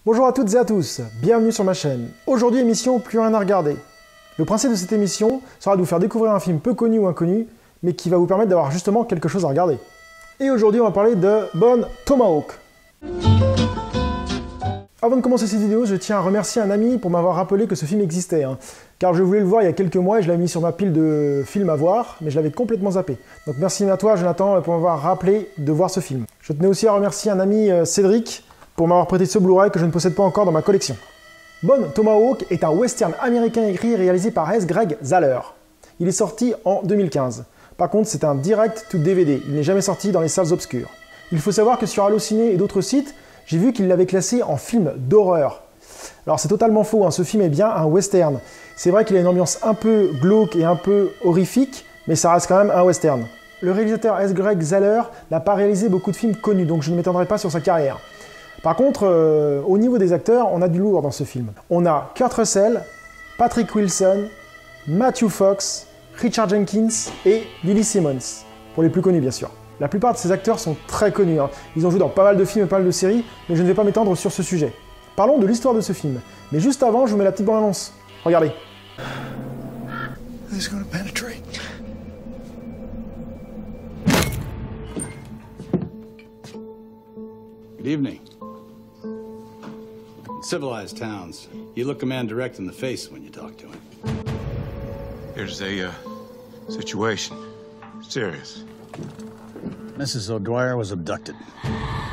Bonjour à toutes et à tous, bienvenue sur ma chaîne. Aujourd'hui, émission Plus rien à regarder. Le principe de cette émission sera de vous faire découvrir un film peu connu ou inconnu, mais qui va vous permettre d'avoir justement quelque chose à regarder. Et aujourd'hui, on va parler de Bone Tomahawk. Avant de commencer cette vidéo, je tiens à remercier un ami pour m'avoir rappelé que ce film existait, car je voulais le voir il y a quelques mois et je l'avais mis sur ma pile de films à voir, mais je l'avais complètement zappé. Donc merci à toi, Jonathan, pour m'avoir rappelé de voir ce film. Je tenais aussi à remercier un ami, Cédric, pour m'avoir prêté ce Blu-ray que je ne possède pas encore dans ma collection. Bone Tomahawk est un western américain écrit et réalisé par S. Greg Zahler. Il est sorti en 2015. Par contre, c'est un direct to DVD, il n'est jamais sorti dans les salles obscures. Il faut savoir que sur Allociné et d'autres sites, j'ai vu qu'il l'avait classé en film d'horreur. Alors c'est totalement faux, ce film est bien un western. C'est vrai qu'il a une ambiance un peu glauque et un peu horrifique, mais ça reste quand même un western. Le réalisateur S. Greg Zahler n'a pas réalisé beaucoup de films connus, donc je ne m'étendrai pas sur sa carrière. Par contre, au niveau des acteurs, on a du lourd dans ce film. On a Kurt Russell, Patrick Wilson, Matthew Fox, Richard Jenkins et Lily Simmons, pour les plus connus bien sûr. La plupart de ces acteurs sont très connus, Ils ont joué dans pas mal de films et pas mal de séries, mais je ne vais pas m'étendre sur ce sujet. Parlons de l'histoire de ce film. Mais juste avant, je vous mets la petite bande-annonce. Regardez. This is gonna penetrate. Good evening. In civilized towns, you look a man direct in the face when you talk to him. There's a situation. Serious. Mrs. O'Dwyer was abducted.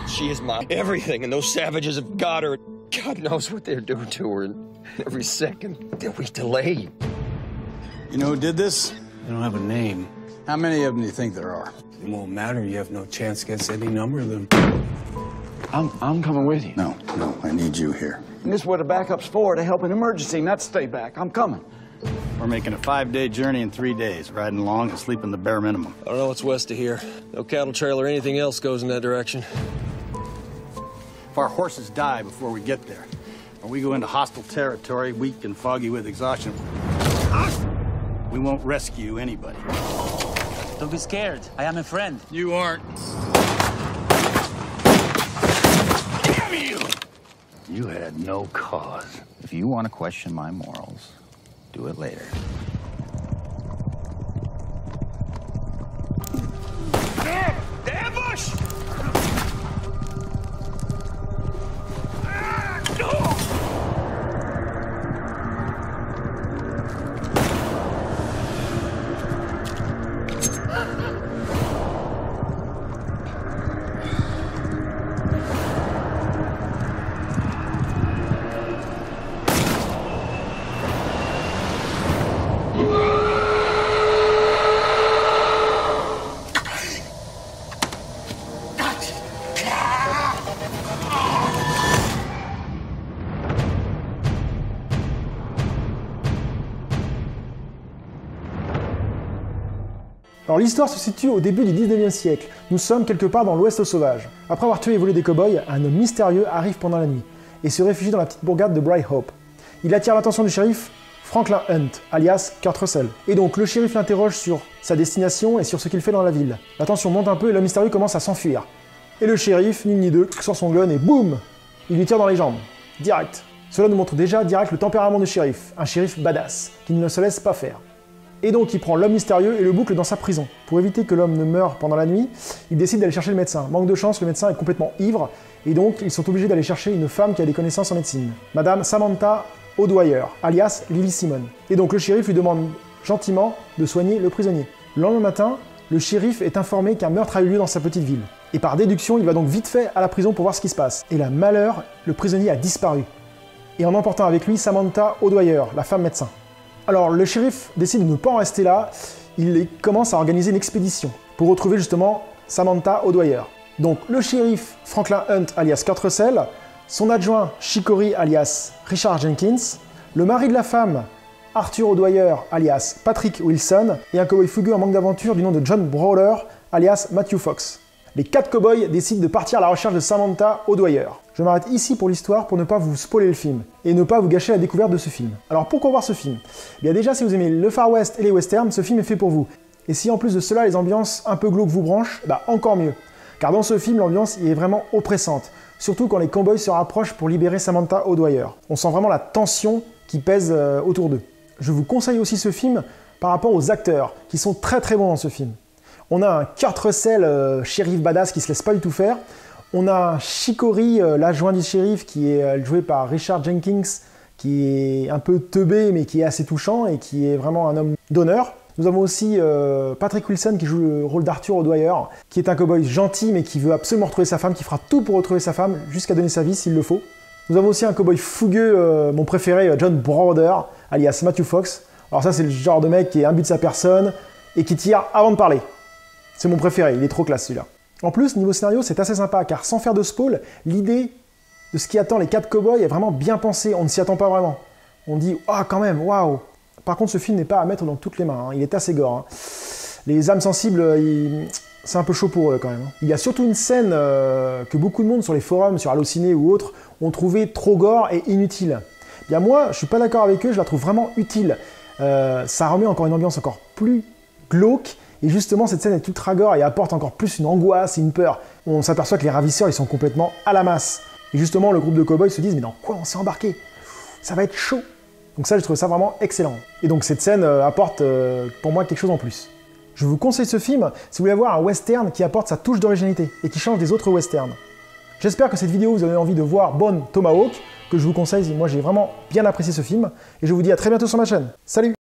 She is my everything, and those savages have got her. God knows what they're doing to her, and every second that we delay. You know who did this? They don't have a name. How many of them do you think there are? It won't matter. You have no chance against any number of them. I'm coming with you. No, I need you here. And this is what the backup's for, to help an emergency, not stay back. I'm coming. We're making a 5-day journey in 3 days, riding along and sleeping the bare minimum. I don't know what's west of here. No cattle trail or anything else goes in that direction. If our horses die before we get there, or we go into hostile territory, weak and foggy with exhaustion, we won't rescue anybody. Don't be scared. I am a friend. You aren't. Damn you! You had no cause. If you want to question my morals, do it later. The ambush! Alors l'histoire se situe au début du 19e siècle. Nous sommes quelque part dans l'Ouest sauvage. Après avoir tué et volé des cow-boys, un homme mystérieux arrive pendant la nuit et se réfugie dans la petite bourgade de Bright Hope. Il attire l'attention du shérif Franklin Hunt, alias Kurt Russell. Et donc le shérif l'interroge sur sa destination et sur ce qu'il fait dans la ville. La tension monte un peu et l'homme mystérieux commence à s'enfuir. Et le shérif, ni une ni deux, sort son gun et boum, il lui tire dans les jambes. Direct. Cela nous montre déjà direct le tempérament du shérif, un shérif badass, qui ne se laisse pas faire. Et donc il prend l'homme mystérieux et le boucle dans sa prison. Pour éviter que l'homme ne meure pendant la nuit, il décide d'aller chercher le médecin. Manque de chance, le médecin est complètement ivre, et donc ils sont obligés d'aller chercher une femme qui a des connaissances en médecine. Madame Samantha O'Dwyer, alias Lily Simmons. Et donc le shérif lui demande gentiment de soigner le prisonnier. Le lendemain matin, le shérif est informé qu'un meurtre a eu lieu dans sa petite ville. Et par déduction, il va donc vite fait à la prison pour voir ce qui se passe. Et là, malheur, le prisonnier a disparu. Et en emportant avec lui Samantha O'Dwyer, la femme médecin. Alors le shérif décide de ne pas en rester là, il commence à organiser une expédition pour retrouver justement Samantha O'Dwyer. Donc le shérif Franklin Hunt alias Kurt Russell, son adjoint Chicory alias Richard Jenkins, le mari de la femme Arthur O'Dwyer alias Patrick Wilson et un cowboy fougueux en manque d'aventure du nom de John Brawler alias Matthew Fox. Les 4 cowboys décident de partir à la recherche de Samantha O'Dwyer. Je m'arrête ici pour l'histoire pour ne pas vous spoiler le film et ne pas vous gâcher la découverte de ce film. Alors pourquoi voir ce film ? Eh bien déjà, si vous aimez le Far West et les westerns, ce film est fait pour vous. Et si en plus de cela les ambiances un peu glauques vous branchent, bah encore mieux. Car dans ce film, l'ambiance y est vraiment oppressante, surtout quand les cowboys se rapprochent pour libérer Samantha O'Dwyer. On sent vraiment la tension qui pèse autour d'eux. Je vous conseille aussi ce film par rapport aux acteurs, qui sont très très bons dans ce film. On a un Kurt Russell, shérif badass, qui se laisse pas du tout faire. On a un Chicory, l'adjoint du shérif, qui est joué par Richard Jenkins, qui est un peu teubé, mais qui est assez touchant et qui est vraiment un homme d'honneur. Nous avons aussi Patrick Wilson qui joue le rôle d'Arthur O'Dwyer, qui est un cowboy gentil, mais qui veut absolument retrouver sa femme, qui fera tout pour retrouver sa femme, jusqu'à donner sa vie s'il le faut. Nous avons aussi un cowboy fougueux, mon préféré, John Browder, alias Matthew Fox. Alors ça, c'est le genre de mec qui est imbu de sa personne et qui tire avant de parler. C'est mon préféré, il est trop classe celui-là. En plus, niveau scénario, c'est assez sympa, car sans faire de spoil, l'idée de ce qui attend les 4 cowboys est vraiment bien pensée, on ne s'y attend pas vraiment. On dit « Ah, quand même, waouh !» Par contre, ce film n'est pas à mettre dans toutes les mains, hein. Il est assez gore. Hein. Les âmes sensibles, c'est un peu chaud pour eux quand même. Il y a surtout une scène que beaucoup de monde sur les forums, sur Allociné ou autres, ont trouvé trop gore et inutile. Bien moi, je suis pas d'accord avec eux, je la trouve vraiment utile. Ça remet encore une ambiance encore plus glauque, et justement cette scène est ultra gore et apporte encore plus une angoisse et une peur. On s'aperçoit que les ravisseurs, ils sont complètement à la masse. Et justement, le groupe de cowboys se disent « Mais dans quoi on s'est embarqué? Ça va être chaud !» Donc ça, je trouve ça vraiment excellent. Et donc cette scène apporte pour moi quelque chose en plus. Je vous conseille ce film si vous voulez avoir un western qui apporte sa touche d'originalité et qui change des autres westerns. J'espère que cette vidéo vous a donné envie de voir Bone Tomahawk, que je vous conseille, moi j'ai vraiment bien apprécié ce film, et je vous dis à très bientôt sur ma chaîne. Salut!